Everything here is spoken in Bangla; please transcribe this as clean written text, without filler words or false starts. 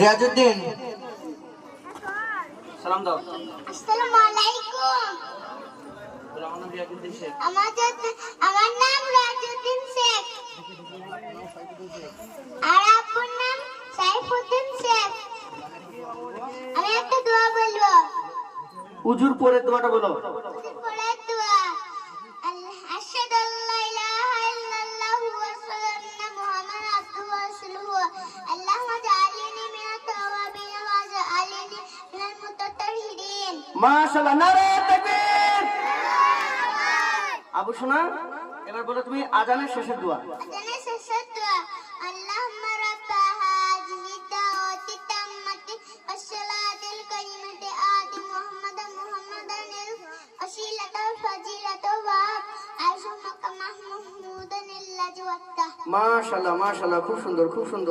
রিয়াজউদ্দিন সালাম দাও। আসসালামু আলাইকুম। আমার নাম রিয়াজউদ্দিন শেখ। আমার নাম রিয়াজউদ্দিন শেখ। আর আপনার নাম সাইফুদ্দিন শেখ। আমি একটা দোয়া বলবো। উজুর পরে দোয়াটা বলো। উজুর পরে দোয়া। আশহাদু আল্লা ইলাহা ইল্লাল্লাহু ওয়া আশহাদু আন্না মুহাম্মাদান আবদুহু ওয়া রাসূলুহু। আল্লাহুম্মা জাআলনি মিনাত তাওয়াবিন ওয়া জাআলনি মিনাল মুতাতাহহিরিন। মাশাআল্লাহ, নারে তাকবীর। আবু সোনা, এবার বলো তুমি আজানের শেষের দোয়া। আজানের শেষের দোয়া। আল্লাহুম্মা রাব্বা হাযিহি দাওয়াতি তাম্মাতি ওয়াস-সালাতিল কারিমাতি আতি মুহাম্মাদানিল ওয়াসিলাতা ওয়াল ফাজিলাতা ওয়া আইসু মাকাম মাহমুদানিল্লাযি ওয়াক্তা। মাশাআল্লাহ মাশাআল্লাহ, খুব সুন্দর খুব সুন্দর।